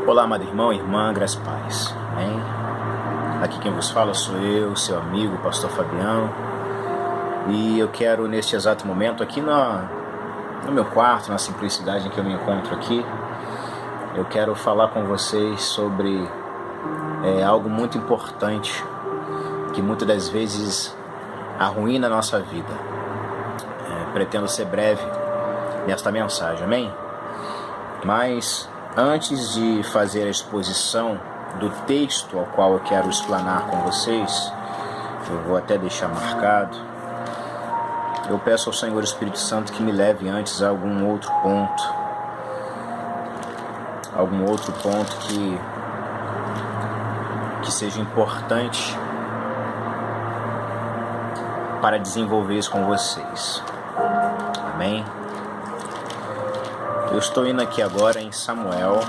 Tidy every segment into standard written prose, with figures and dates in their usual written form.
Olá, amado irmão e irmã, graças e paz. Amém? Aqui quem vos fala sou eu, seu amigo, pastor Fabiano. E eu quero, neste exato momento, aqui no meu quarto, na simplicidade em que eu me encontro aqui, eu quero falar com vocês sobre algo muito importante, que muitas das vezes arruína a nossa vida. Pretendo ser breve nesta mensagem, amém? Mas antes de fazer a exposição do texto ao qual eu quero explanar com vocês, eu vou até deixar marcado, eu peço ao Senhor Espírito Santo que me leve antes a algum outro ponto que seja importante para desenvolver isso com vocês. Amém? Eu estou indo aqui agora em Samuel.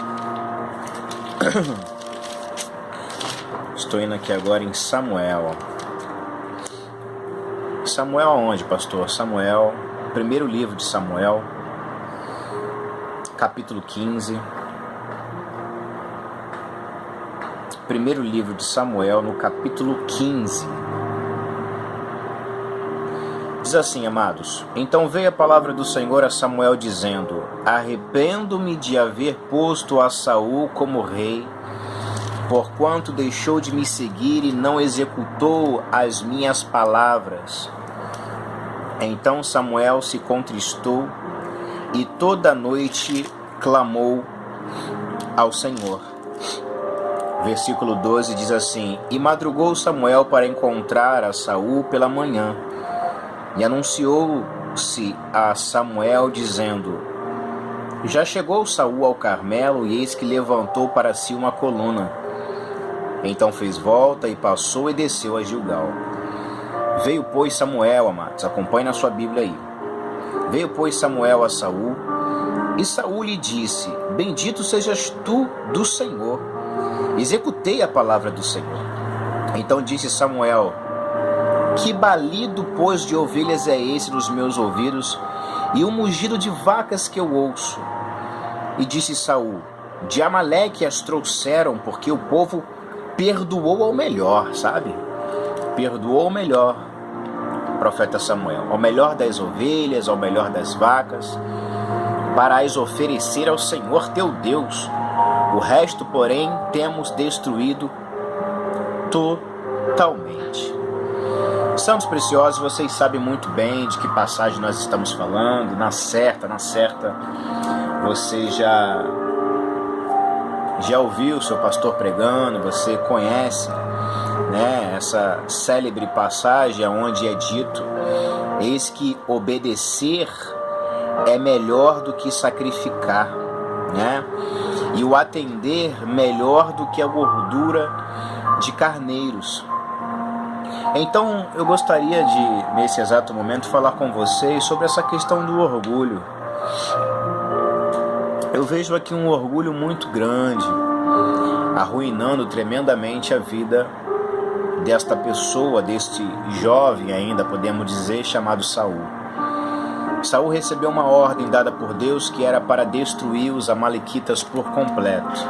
Samuel aonde, pastor? Samuel, primeiro livro de Samuel, capítulo 15. Primeiro livro de Samuel, no capítulo 15. Diz assim, amados: Então veio a palavra do Senhor a Samuel dizendo: Arrependo-me de haver posto a Saul como rei, porquanto deixou de me seguir e não executou as minhas palavras. Então Samuel se contristou e toda a noite clamou ao Senhor. Versículo 12 diz assim: E madrugou Samuel para encontrar a Saul pela manhã, e anunciou-se a Samuel, dizendo: Já chegou Saul ao Carmelo, e eis que levantou para si uma coluna. Então fez volta e passou e desceu a Gilgal. Veio, pois, Samuel, amados, acompanhe na sua Bíblia aí. Veio, pois, Samuel a Saul, e Saul lhe disse: Bendito sejas tu do Senhor. Executei a palavra do Senhor. Então disse Samuel: Que balido, pois, de ovelhas é esse nos meus ouvidos, e o mugido de vacas que eu ouço? E disse Saul: De Amaleque as trouxeram, porque o povo perdoou ao melhor, sabe? Perdoou ao melhor, profeta Samuel, ao melhor das ovelhas, ao melhor das vacas, para as oferecer ao Senhor teu Deus. O resto, porém, temos destruído totalmente. Santos preciosos, vocês sabem muito bem de que passagem nós estamos falando. Na certa, você já ouviu o seu pastor pregando, você conhece, né, essa célebre passagem onde é dito: eis que obedecer é melhor do que sacrificar, né? E o atender melhor do que a gordura de carneiros. Então eu gostaria de, nesse exato momento, falar com vocês sobre essa questão do orgulho. Eu vejo aqui um orgulho muito grande, arruinando tremendamente a vida desta pessoa, deste jovem ainda, podemos dizer, chamado Saul. Saul recebeu uma ordem dada por Deus que era para destruir os amalequitas por completo.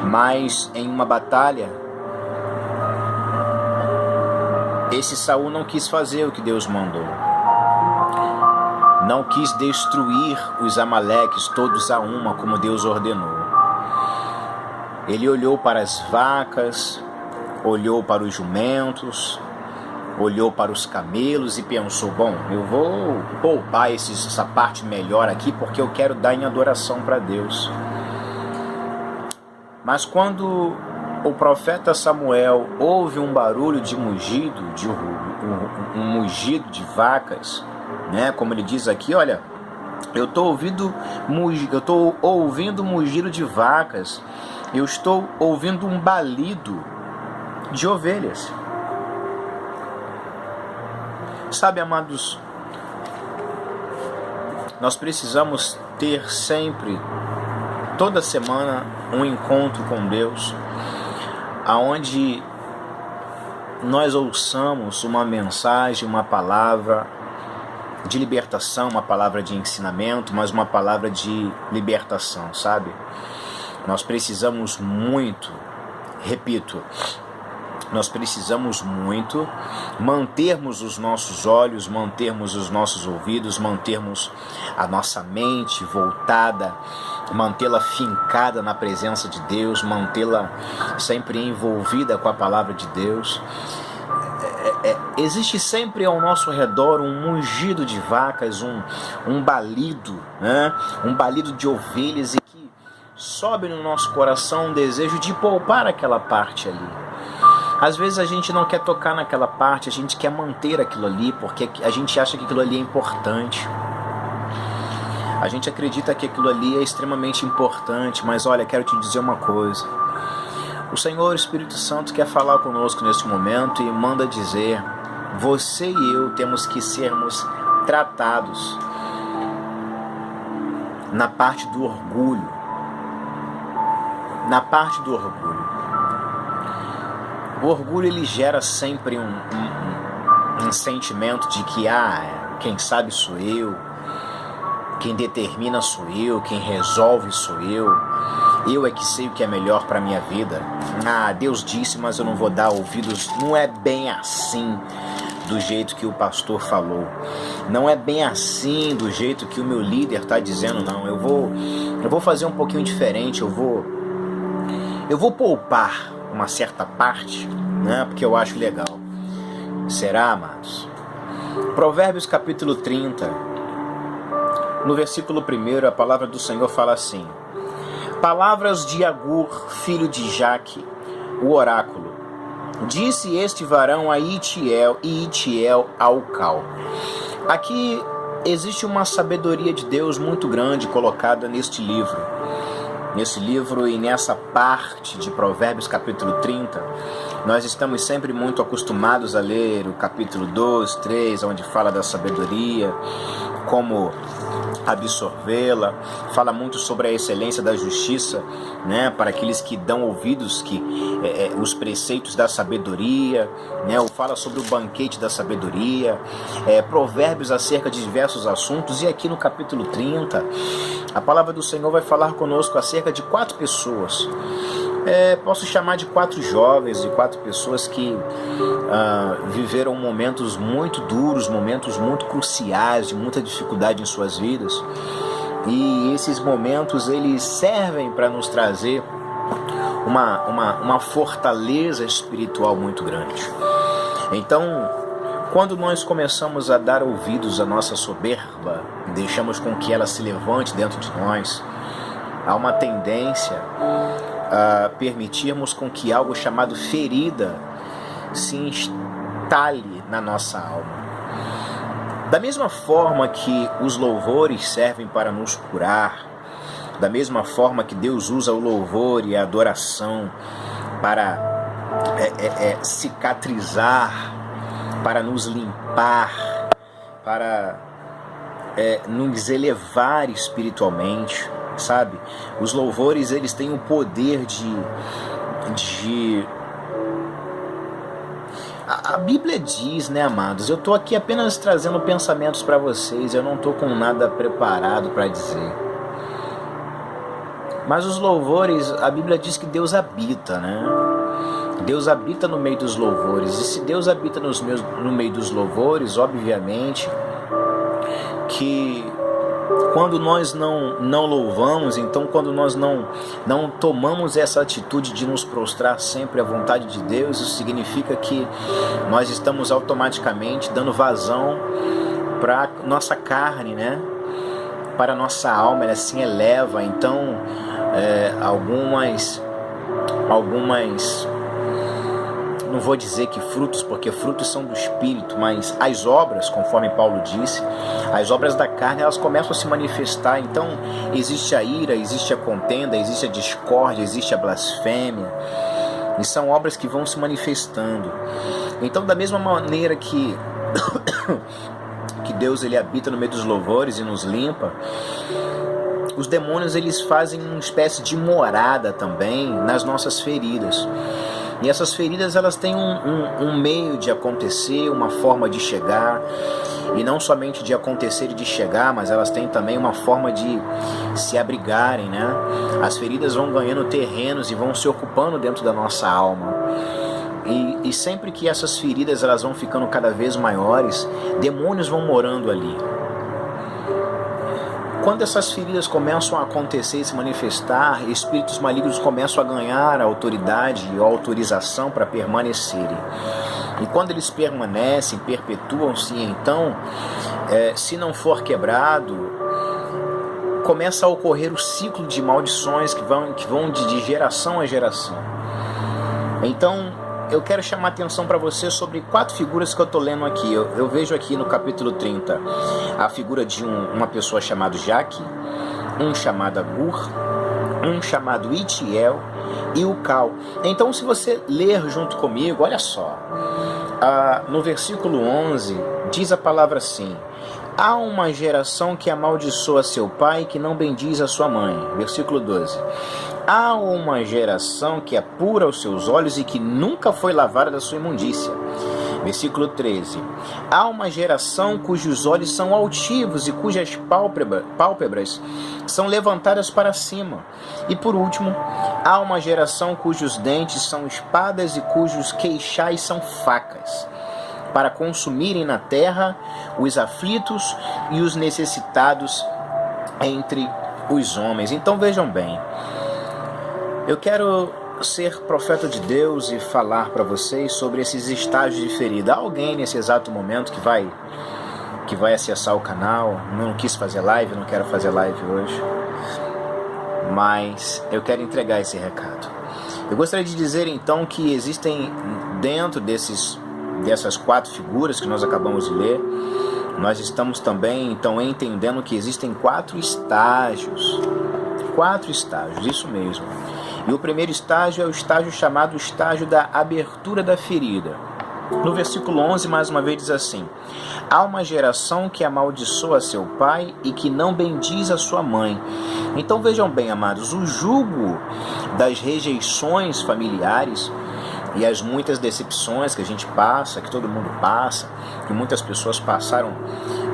Mas em uma batalha, esse Saul não quis fazer o que Deus mandou. Não quis destruir os amaleques todos a uma, como Deus ordenou. Ele olhou para as vacas, olhou para os jumentos, olhou para os camelos e pensou: bom, eu vou poupar essa parte melhor aqui, porque eu quero dar em adoração para Deus. Mas quando o profeta Samuel ouve um barulho de mugido, um mugido de vacas, né? Como ele diz aqui, olha, eu estou ouvindo mugido de vacas, eu estou ouvindo um balido de ovelhas. Sabe, amados, nós precisamos ter sempre, toda semana, um encontro com Deus, aonde nós ouçamos uma mensagem, uma palavra de libertação, uma palavra de ensinamento, mas uma palavra de libertação, sabe? Nós precisamos muito, repito, nós precisamos muito mantermos os nossos olhos, mantermos os nossos ouvidos, mantermos a nossa mente voltada, mantê-la fincada na presença de Deus, mantê-la sempre envolvida com a palavra de Deus. Existe sempre ao nosso redor um mugido de vacas, um balido, né? Um balido de ovelhas, e que sobe no nosso coração um desejo de poupar aquela parte ali. Às vezes a gente não quer tocar naquela parte, a gente quer manter aquilo ali, porque a gente acha que aquilo ali é importante. A gente acredita que aquilo ali é extremamente importante, mas olha, quero te dizer uma coisa. O Senhor, o Espírito Santo, quer falar conosco neste momento e manda dizer: você e eu temos que sermos tratados na parte do orgulho. Na parte do orgulho. O orgulho, ele gera sempre um sentimento de que, quem sabe sou eu, quem determina sou eu, quem resolve sou eu é que sei o que é melhor para a minha vida. Deus disse, mas eu não vou dar ouvidos. Não é bem assim do jeito que o pastor falou. Não é bem assim do jeito que o meu líder está dizendo, não. Eu vou fazer um pouquinho diferente, eu vou poupar uma certa parte, né, porque eu acho legal. Será, amados? Provérbios capítulo 30, no versículo 1, a palavra do Senhor fala assim: palavras de Agur, filho de Jaque, o oráculo. Disse este varão a Itiel, e Itiel ao Cal. Aqui existe uma sabedoria de Deus muito grande colocada neste livro. Nesse livro e nessa parte de Provérbios capítulo 30, nós estamos sempre muito acostumados a ler o capítulo 2, 3, onde fala da sabedoria, como absorvê-la, fala muito sobre a excelência da justiça, né, para aqueles que dão ouvidos os preceitos da sabedoria, né, ou fala sobre o banquete da sabedoria, provérbios acerca de diversos assuntos. E aqui no capítulo 30, a palavra do Senhor vai falar conosco acerca de 4 pessoas. Posso chamar de 4 jovens e 4 pessoas que viveram momentos muito duros, momentos muito cruciais, de muita dificuldade em suas vidas. E esses momentos, eles servem para nos trazer uma fortaleza espiritual muito grande. Então, quando nós começamos a dar ouvidos à nossa soberba, deixamos com que ela se levante dentro de nós, há uma tendência a permitirmos com que algo chamado ferida se instale na nossa alma. Da mesma forma que os louvores servem para nos curar, da mesma forma que Deus usa o louvor e a adoração para cicatrizar, para nos limpar, para nos elevar espiritualmente, sabe? Os louvores, eles têm o poder A Bíblia diz, né, amados? Eu estou aqui apenas trazendo pensamentos para vocês, eu não estou com nada preparado para dizer. Mas os louvores, a Bíblia diz que Deus habita, né? Deus habita no meio dos louvores. E se Deus habita no meio dos louvores, obviamente que quando nós não louvamos, então quando nós não tomamos essa atitude de nos prostrar sempre à vontade de Deus, isso significa que nós estamos automaticamente dando vazão para nossa carne, né? Para a nossa alma, ela se eleva. Então algumas, não vou dizer que frutos, porque frutos são do Espírito, mas as obras, conforme Paulo disse, as obras da carne, elas começam a se manifestar. Então existe a ira, existe a contenda, existe a discórdia, existe a blasfêmia, e são obras que vão se manifestando. Então, da mesma maneira que Deus, ele habita no meio dos louvores e nos limpa, os demônios, eles fazem uma espécie de morada também nas nossas feridas. E essas feridas, elas têm um meio de acontecer, uma forma de chegar, e não somente de acontecer e de chegar, mas elas têm também uma forma de se abrigarem, né? As feridas vão ganhando terrenos e vão se ocupando dentro da nossa alma. E sempre que essas feridas elas vão ficando cada vez maiores, demônios vão morando ali. Quando essas feridas começam a acontecer e se manifestar, espíritos malignos começam a ganhar autoridade e autorização para permanecerem. E quando eles permanecem, perpetuam-se, então, se não for quebrado, começa a ocorrer o ciclo de maldições que vão de geração a geração. Então, eu quero chamar a atenção para você sobre 4 figuras que eu estou lendo aqui. Eu vejo aqui no capítulo 30 a figura de uma pessoa chamada Jaque, um chamado Agur, um chamado Itiel e o Cal. Então, se você ler junto comigo, olha só, no versículo 11 diz a palavra assim: há uma geração que amaldiçoa seu pai e que não bendiz a sua mãe. Versículo 12. Há uma geração que apura os seus olhos e que nunca foi lavada da sua imundícia. Versículo 13. Há uma geração cujos olhos são altivos e cujas pálpebras são levantadas para cima. E por último, há uma geração cujos dentes são espadas e cujos queixais são facas, para consumirem na terra os aflitos e os necessitados entre os homens. Então vejam bem, eu quero ser profeta de Deus e falar para vocês sobre esses estágios de ferida. Há alguém nesse exato momento que vai acessar o canal. Eu não quis fazer live, não quero fazer live hoje, mas eu quero entregar esse recado. Eu gostaria de dizer então que existem dentro dessas 4 figuras que nós acabamos de ler, nós estamos também então entendendo que existem 4 estágios. 4 estágios, isso mesmo. E o primeiro estágio é o estágio chamado estágio da abertura da ferida. No versículo 11, mais uma vez diz assim: há uma geração que amaldiçoa seu pai e que não bendiz a sua mãe. Então vejam bem, amados, o jugo das rejeições familiares e as muitas decepções que a gente passa, que todo mundo passa, que muitas pessoas passaram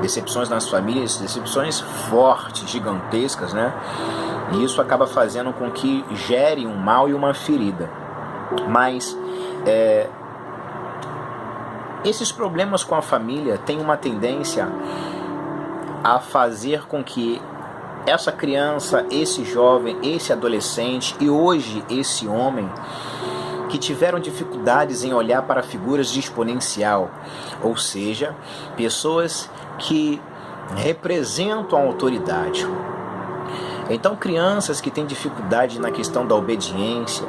decepções nas famílias, decepções fortes, gigantescas, né? E isso acaba fazendo com que gere um mal e uma ferida. Mas esses problemas com a família têm uma tendência a fazer com que essa criança, esse jovem, esse adolescente e hoje esse homem que tiveram dificuldades em olhar para figuras de exponencial, ou seja, pessoas que representam a autoridade. Então, crianças que têm dificuldade na questão da obediência,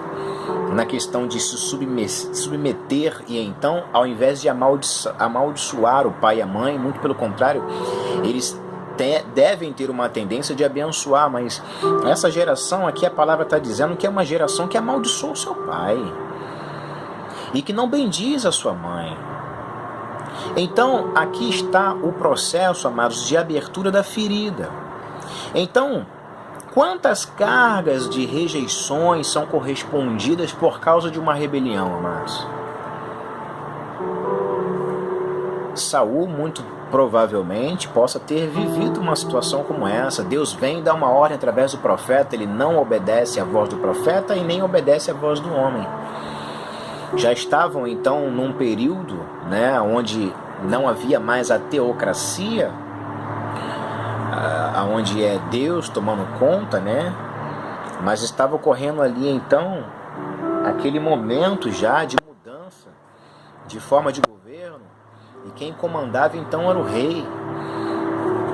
na questão de se submeter, e então, ao invés de amaldiçoar o pai e a mãe, muito pelo contrário, eles devem ter uma tendência de abençoar. Mas essa geração aqui, a palavra está dizendo que é uma geração que amaldiçoa o seu pai e que não bendiz a sua mãe. Então, aqui está o processo, amados, de abertura da ferida. Então, quantas cargas de rejeições são correspondidas por causa de uma rebelião, amados? Saul, muito provavelmente, possa ter vivido uma situação como essa. Deus vem e dá uma ordem através do profeta, ele não obedece à voz do profeta e nem obedece à voz do homem. Já estavam, então, num período, né, onde não havia mais a teocracia, onde é Deus tomando conta, né? Mas estava ocorrendo ali então aquele momento já de mudança de forma de governo, e quem comandava então era o rei.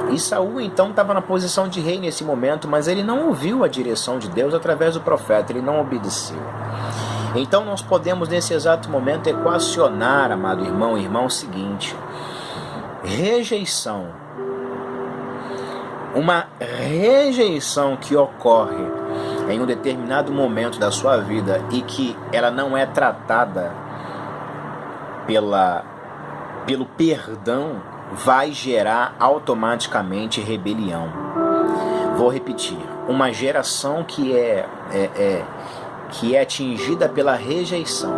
E Saul então estava na posição de rei nesse momento, mas ele não ouviu a direção de Deus através do profeta, ele não obedeceu. Então nós podemos nesse exato momento equacionar, amado irmão e irmã, o seguinte: rejeição. Uma rejeição que ocorre em um determinado momento da sua vida e que ela não é tratada pelo perdão, vai gerar automaticamente rebelião. Vou repetir: uma geração que é atingida pela rejeição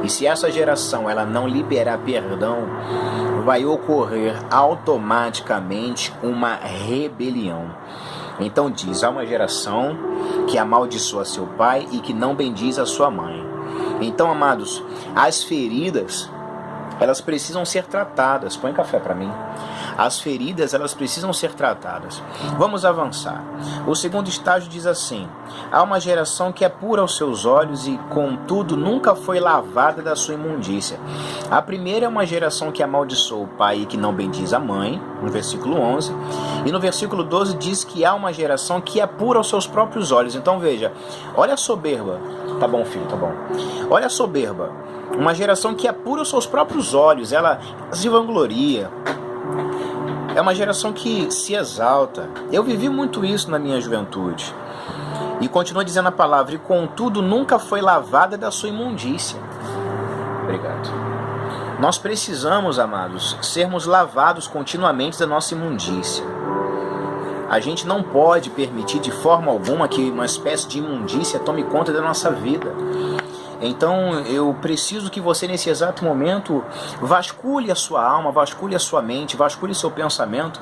E se essa geração ela não liberar perdão, vai ocorrer automaticamente uma rebelião. Então diz, há uma geração que amaldiçoa seu pai e que não bendiz a sua mãe. Então, amados, as feridas, elas precisam ser tratadas. Põe café para mim. As feridas, elas precisam ser tratadas. Vamos avançar. O segundo estágio diz assim: há uma geração que é pura aos seus olhos e, contudo, nunca foi lavada da sua imundícia. A primeira é uma geração que amaldiçoa o pai e que não bendiz a mãe, no versículo 11. E no versículo 12 diz que há uma geração que é pura aos seus próprios olhos. Então veja, olha a soberba. Tá bom, filho, tá bom. Olha a soberba. Uma geração que é pura aos seus próprios olhos. Ela se vangloria. É uma geração que se exalta. Eu vivi muito isso na minha juventude. E continua dizendo a palavra: e contudo nunca foi lavada da sua imundícia. Obrigado. Nós precisamos, amados, sermos lavados continuamente da nossa imundícia. A gente não pode permitir de forma alguma que uma espécie de imundícia tome conta da nossa vida. Então eu preciso que você nesse exato momento vasculhe a sua alma, vasculhe a sua mente, vasculhe seu pensamento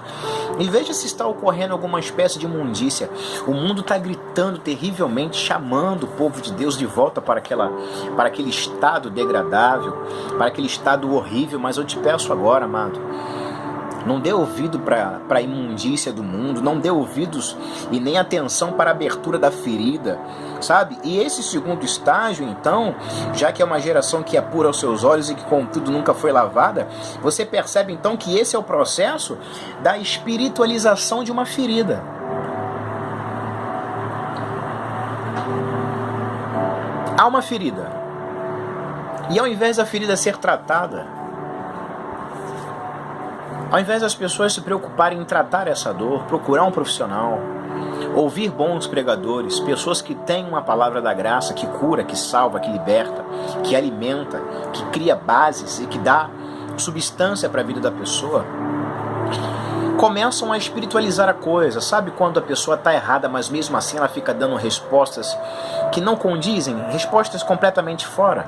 e veja se está ocorrendo alguma espécie de imundícia. O mundo está gritando terrivelmente, chamando o povo de Deus de volta para aquele estado degradável, para aquele estado horrível. Mas eu te peço agora, amado, não dê ouvido para a imundícia do mundo, não dê ouvidos e nem atenção para a abertura da ferida, sabe? E esse segundo estágio, então, já que é uma geração que é pura aos seus olhos e que contudo nunca foi lavada, você percebe então que esse é o processo da espiritualização de uma ferida. Há uma ferida, e ao invés da ferida ser tratada, ao invés das pessoas se preocuparem em tratar essa dor, procurar um profissional, ouvir bons pregadores, pessoas que têm uma palavra da graça, que cura, que salva, que liberta, que alimenta, que cria bases e que dá substância para a vida da pessoa, começam a espiritualizar a coisa. Sabe quando a pessoa está errada, mas mesmo assim ela fica dando respostas que não condizem, respostas completamente fora?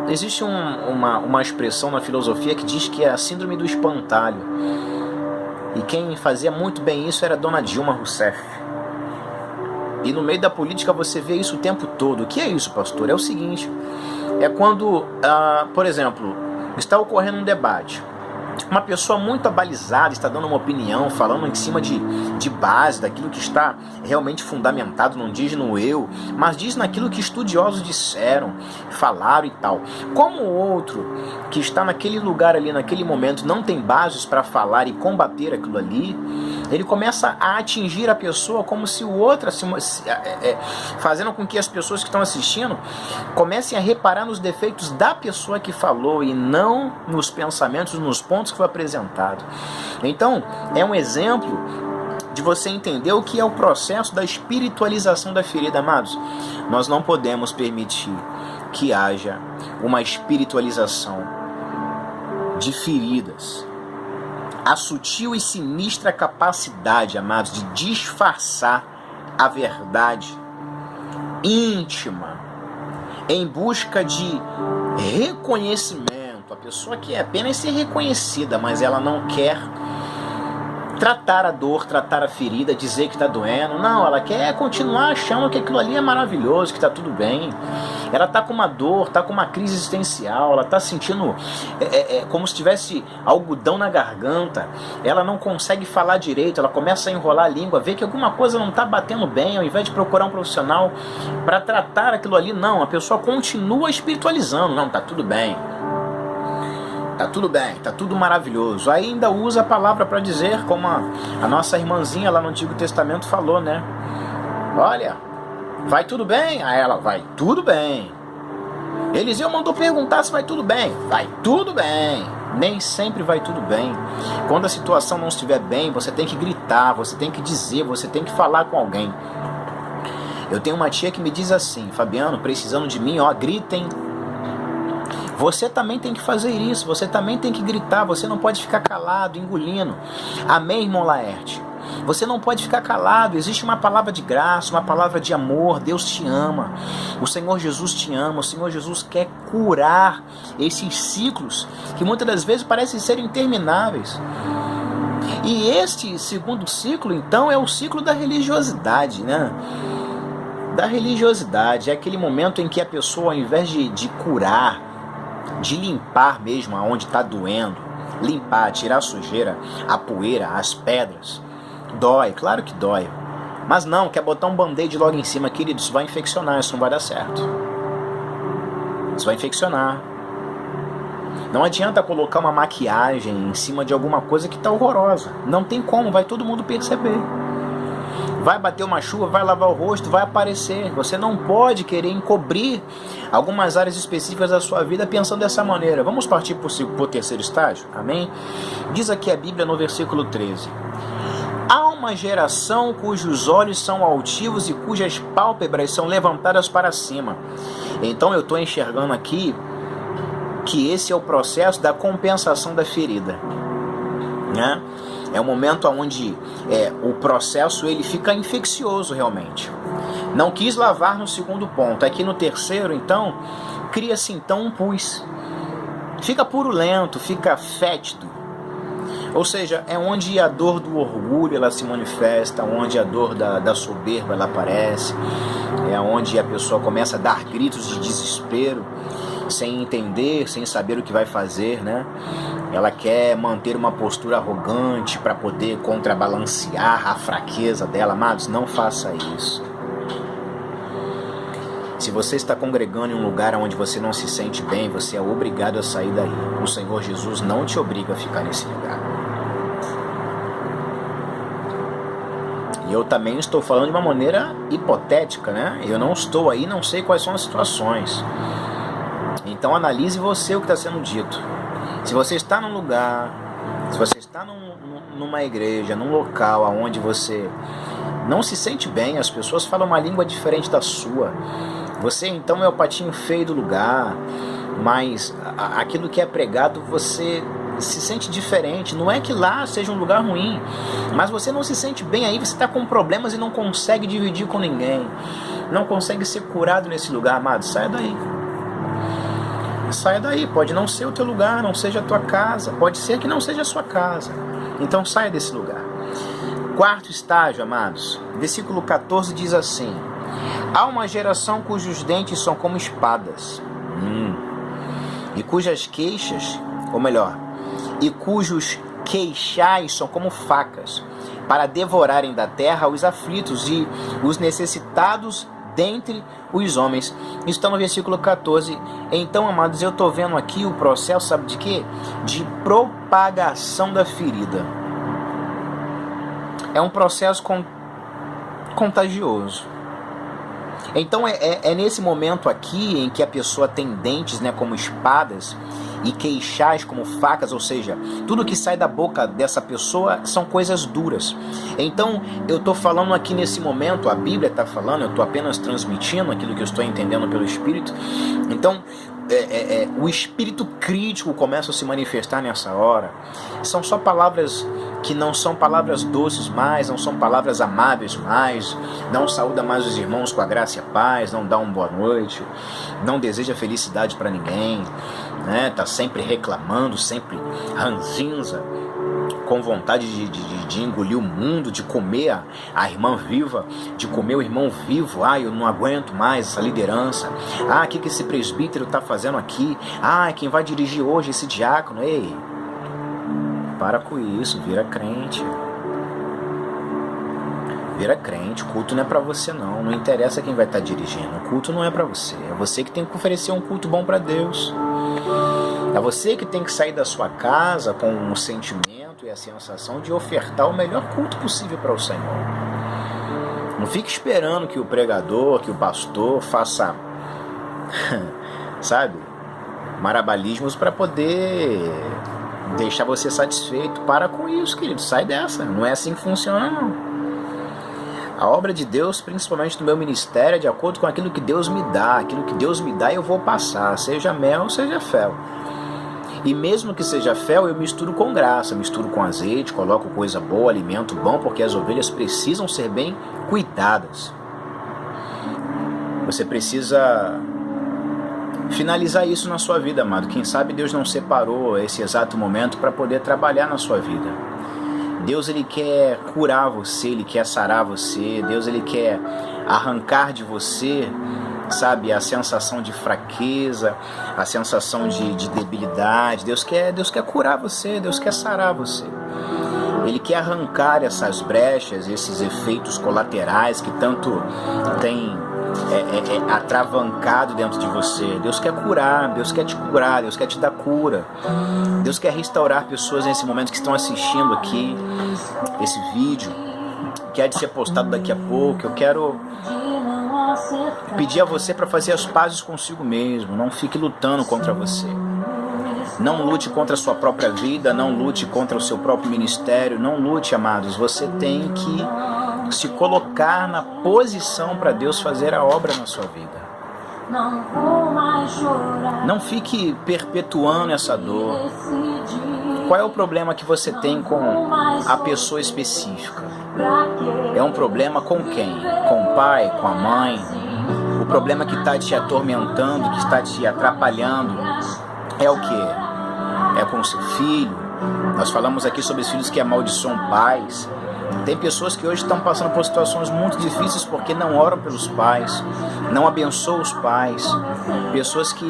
Existe uma expressão na filosofia que diz que é a síndrome do espantalho. E quem fazia muito bem isso era a dona Dilma Rousseff. E no meio da política você vê isso o tempo todo. O que é isso, pastor? É o seguinte: é quando, por exemplo, está ocorrendo um debate. Uma pessoa muito abalizada está dando uma opinião, falando em cima de base, daquilo que está realmente fundamentado, não diz no eu, mas diz naquilo que estudiosos disseram, falaram e tal. Como o outro que está naquele lugar ali, naquele momento, não tem bases para falar e combater aquilo ali, ele começa a atingir a pessoa como se o outro, fazendo com que as pessoas que estão assistindo comecem a reparar nos defeitos da pessoa que falou e não nos pensamentos, nos pontos que foi apresentado. Então, é um exemplo de você entender o que é o processo da espiritualização da ferida, amados. Nós não podemos permitir que haja uma espiritualização de feridas. A sutil e sinistra capacidade, amados, de disfarçar a verdade íntima em busca de reconhecimento. A pessoa quer apenas ser reconhecida, mas ela não quer tratar a dor, tratar a ferida, dizer que está doendo. Não, ela quer continuar achando que aquilo ali é maravilhoso, que está tudo bem. Ela está com uma dor, está com uma crise existencial, ela está sentindo como se tivesse algodão na garganta. Ela não consegue falar direito, ela começa a enrolar a língua, vê que alguma coisa não está batendo bem. Ao invés de procurar um profissional para tratar aquilo ali, não, a pessoa continua espiritualizando. Não, está tudo bem. Tá tudo bem, tá tudo maravilhoso. Aí ainda usa a palavra para dizer, como a nossa irmãzinha lá no Antigo Testamento falou, né? Olha, vai tudo bem? Aí ela, vai tudo bem. Eliseu mandou perguntar se vai tudo bem. Vai tudo bem. Nem sempre vai tudo bem. Quando a situação não estiver bem, você tem que gritar, você tem que dizer, você tem que falar com alguém. Eu tenho uma tia que me diz assim: Fabiano, precisando de mim, ó, gritem. Você também tem que fazer isso, você também tem que gritar, você não pode ficar calado, engolindo. Amém, irmão Laerte? Você não pode ficar calado. Existe uma palavra de graça, uma palavra de amor. Deus te ama. O Senhor Jesus te ama. O Senhor Jesus quer curar esses ciclos que muitas das vezes parecem ser intermináveis. E este segundo ciclo, então, é o ciclo da religiosidade, né? Da religiosidade. É aquele momento em que a pessoa, ao invés de curar, de limpar mesmo aonde está doendo, limpar, tirar a sujeira, a poeira, as pedras, dói, claro que dói. Mas não, quer botar um band-aid logo em cima, querido, isso vai infeccionar, isso não vai dar certo. Isso vai infeccionar. Não adianta colocar uma maquiagem em cima de alguma coisa que está horrorosa. Não tem como, vai todo mundo perceber. Vai bater uma chuva, vai lavar o rosto, vai aparecer. Você não pode querer encobrir algumas áreas específicas da sua vida pensando dessa maneira. Vamos partir para o terceiro estágio? Amém? Diz aqui a Bíblia no versículo 13. Há uma geração cujos olhos são altivos e cujas pálpebras são levantadas para cima. Então eu estou enxergando aqui que esse é o processo da compensação da ferida, né? É um momento onde o processo ele fica infeccioso realmente. Não quis lavar no segundo ponto. Aqui no terceiro, então, cria-se então um pus. Fica purulento, fica fétido. Ou seja, é onde a dor do orgulho ela se manifesta, onde a dor da soberba ela aparece, é onde a pessoa começa a dar gritos de desespero, sem entender, sem saber o que vai fazer, né? Ela quer manter uma postura arrogante para poder contrabalancear a fraqueza dela. Amados, não faça isso. Se você está congregando em um lugar onde você não se sente bem, você é obrigado a sair daí. O Senhor Jesus não te obriga a ficar nesse lugar. E eu também estou falando de uma maneira hipotética, né? Eu não estou aí, não sei quais são as situações. Então analise você o que está sendo dito. Se você está num lugar, se você está numa igreja, num local onde você não se sente bem, as pessoas falam uma língua diferente da sua, você então é o patinho feio do lugar, mas aquilo que é pregado você se sente diferente. Não é que lá seja um lugar ruim, mas você não se sente bem aí, você está com problemas e não consegue dividir com ninguém, não consegue ser curado nesse lugar. Amado, saia daí. Saia daí, pode não ser o teu lugar, não seja a tua casa, pode ser que não seja a sua casa, então saia desse lugar. Quarto estágio, amados, versículo 14 diz assim: há uma geração cujos dentes são como espadas, e cujas queixas, ou melhor, e cujos queixais são como facas, para devorarem da terra os aflitos e os necessitados dentre os homens. Isso está no versículo 14. Então, amados, eu estou vendo aqui o processo, sabe de quê? De propagação da ferida. É um processo contagioso. Então é nesse momento aqui em que a pessoa tem dentes, né, como espadas, e queixais como facas, ou seja, tudo que sai da boca dessa pessoa são coisas duras. Então eu estou falando aqui nesse momento, a Bíblia está falando, eu estou apenas transmitindo aquilo que eu estou entendendo pelo Espírito. Então o espírito crítico começa a se manifestar nessa hora. São só palavras que não são palavras doces mais, não são palavras amáveis mais, não saúda mais os irmãos com a graça e a paz, não dá uma boa noite, não deseja felicidade para ninguém, né? Tá sempre reclamando, sempre ranzinza, com vontade de engolir o mundo, de comer a irmã viva, de comer o irmão vivo. Eu não aguento mais essa liderança. O que esse presbítero está fazendo aqui? Quem vai dirigir hoje esse diácono? Ei, para com isso, vira crente. Vira crente, o culto não é para você não. Não interessa quem vai estar dirigindo, o culto não é para você. É você que tem que oferecer um culto bom para Deus. É você que tem que sair da sua casa com um sentimento e a sensação de ofertar o melhor culto possível para o Senhor. Não fique esperando que o pregador, que o pastor faça, sabe, marabalismos para poder deixar você satisfeito. Para com isso, querido, sai dessa. Não é assim que funciona, não. A obra de Deus, principalmente no meu ministério, é de acordo com aquilo que Deus me dá. Aquilo que Deus me dá eu vou passar, seja mel, seja fel. E mesmo que seja fel, eu misturo com graça, misturo com azeite, coloco coisa boa, alimento bom, porque as ovelhas precisam ser bem cuidadas. Você precisa finalizar isso na sua vida, amado. Quem sabe Deus não separou esse exato momento para poder trabalhar na sua vida. Deus, Ele quer curar você, Ele quer sarar você. Deus, Ele quer arrancar de você, sabe, a sensação de fraqueza, a sensação de debilidade. Deus quer curar você, Deus quer sarar você. Ele quer arrancar essas brechas, esses efeitos colaterais que tanto tem atravancado dentro de você. Deus quer curar, Deus quer te curar, Deus quer te dar cura. Deus quer restaurar pessoas nesse momento que estão assistindo aqui esse vídeo, que há de ser postado daqui a pouco. Eu quero pedir a você para fazer as pazes consigo mesmo. Não fique lutando contra você. Não lute contra a sua própria vida, não lute contra o seu próprio ministério, não lute, amados. Você tem que se colocar na posição para Deus fazer a obra na sua vida. Não fique perpetuando essa dor. Qual é o problema que você tem com a pessoa específica? É um problema com quem? Com o pai, com a mãe? O problema que está te atormentando, que está te atrapalhando, é o quê? É com o seu filho? Nós falamos aqui sobre os filhos que amaldiçoam pais. Tem pessoas que hoje estão passando por situações muito difíceis porque não oram pelos pais, não abençoam os pais. Pessoas que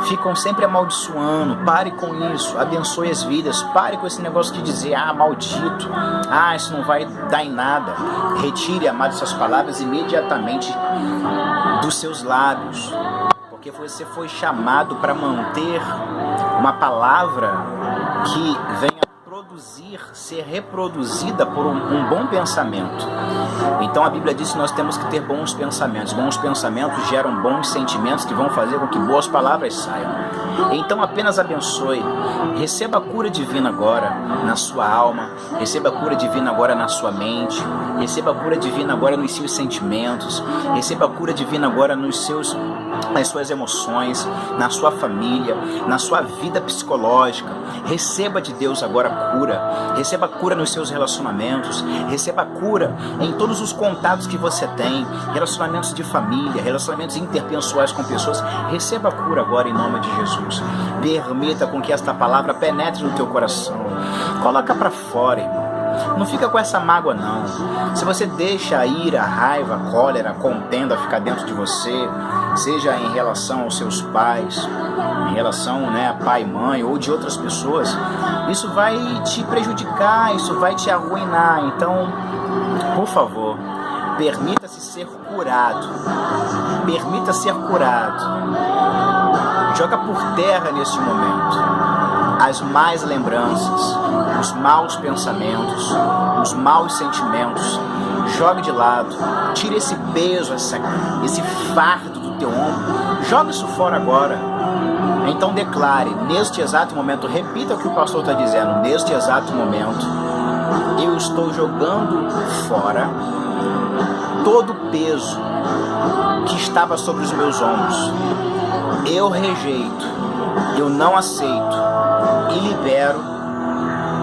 ficam sempre amaldiçoando. Pare com isso, abençoe as vidas. Pare com esse negócio de dizer, maldito, isso não vai dar em nada. Retire, amado, essas palavras imediatamente dos seus lábios, porque você foi chamado para manter uma palavra que venha ser reproduzida por um bom pensamento. Então a Bíblia diz que nós temos que ter bons pensamentos. Bons pensamentos geram bons sentimentos que vão fazer com que boas palavras saiam. Então apenas abençoe. Receba a cura divina agora na sua alma. Receba a cura divina agora na sua mente. Receba a cura divina agora nos seus sentimentos. Receba a cura divina agora nas suas emoções, na sua família, na sua vida psicológica. Receba de Deus agora cura. Receba cura nos seus relacionamentos. Receba cura em todos os contatos que você tem, relacionamentos de família, relacionamentos interpessoais com pessoas. Receba cura agora em nome de Jesus. Permita com que esta palavra penetre no teu coração. Coloca para fora, irmão. Não fica com essa mágoa, não. Se você deixa a ira, a raiva, a cólera, a contenda ficar dentro de você, seja em relação aos seus pais, em relação, a pai e mãe, ou de outras pessoas, isso vai te prejudicar, isso vai te arruinar. Então, por favor, permita-se ser curado. Permita ser curado. Joga por terra neste momento as más lembranças, os maus pensamentos, os maus sentimentos. Jogue de lado, tire esse peso, esse fardo do teu ombro. Joga isso fora agora. Então declare, neste exato momento, repita o que o pastor está dizendo. Neste exato momento, eu estou jogando fora todo o peso que estava sobre os meus ombros. Eu rejeito, eu não aceito, e libero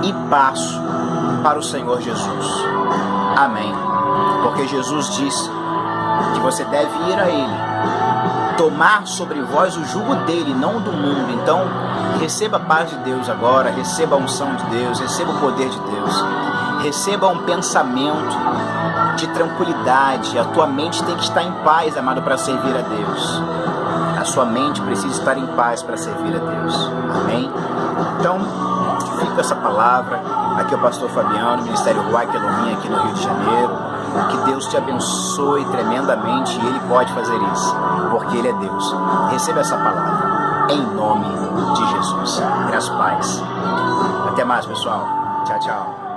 e passo para o Senhor Jesus. Amém. Porque Jesus disse que você deve ir a Ele, tomar sobre vós o jugo dele, não do mundo. Então, receba a paz de Deus agora, receba a unção de Deus, receba o poder de Deus, receba um pensamento de tranquilidade. A tua mente tem que estar em paz, amado, para servir a Deus. A sua mente precisa estar em paz para servir a Deus. Amém? Então, fica essa palavra. Aqui é o pastor Fabiano, Ministério Ruach Elohim, aqui no Rio de Janeiro. Que Deus te abençoe tremendamente, e Ele pode fazer isso, porque Ele é Deus. Receba essa palavra, em nome de Jesus. Graças a paz. Até mais, pessoal. Tchau, tchau.